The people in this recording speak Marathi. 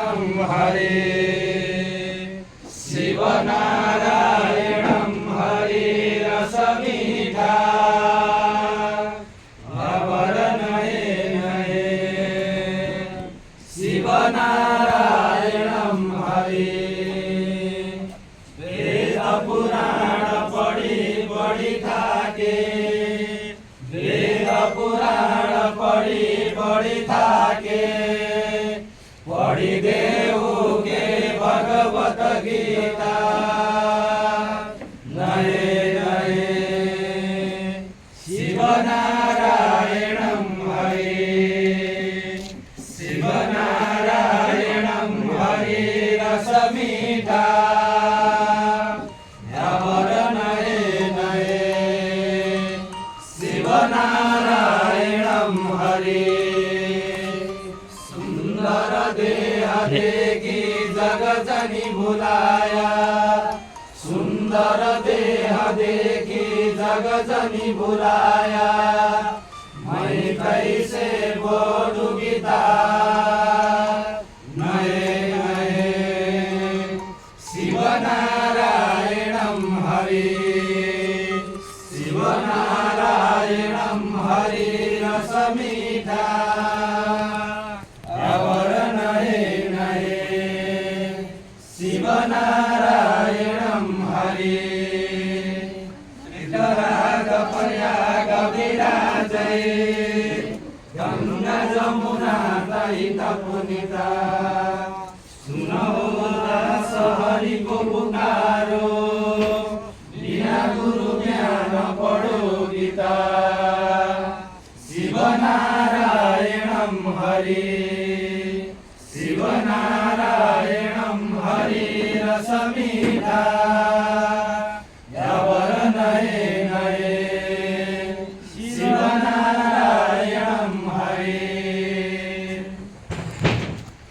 हरे शिवनारायणं हरे रसमीठा अवर नये नये शिवनारायणं हरे वेद पुराण पढ़ी पढ़ी थाके वेद पुराण पढ़ी पढ़ी थाके पढ़ी देऊ के भगवत गीता नये नये शिवनारायणं हरे शिवनारायणं हरे रसमीठा अवर नये नये शिवनारायणं हरे सुंदर देह देखी जग जनी भुलाया सुंदर देह देखी जग जनी भुलाया मैं कैसे बोलूं गीता नये नये शिवनारायणं हरे शिवनारायणं हरे रसमीठा अवर नये नये शिवनारायणं हरे वितराग प्रयाग विराजय गंगा जमुना तैत पुनीता सुनो दास हरि को पुकारो बिना गुरु ज्ञान पढ़ो गीता शिवनारायणं हरे शिवनारायणं हरे रसमीठा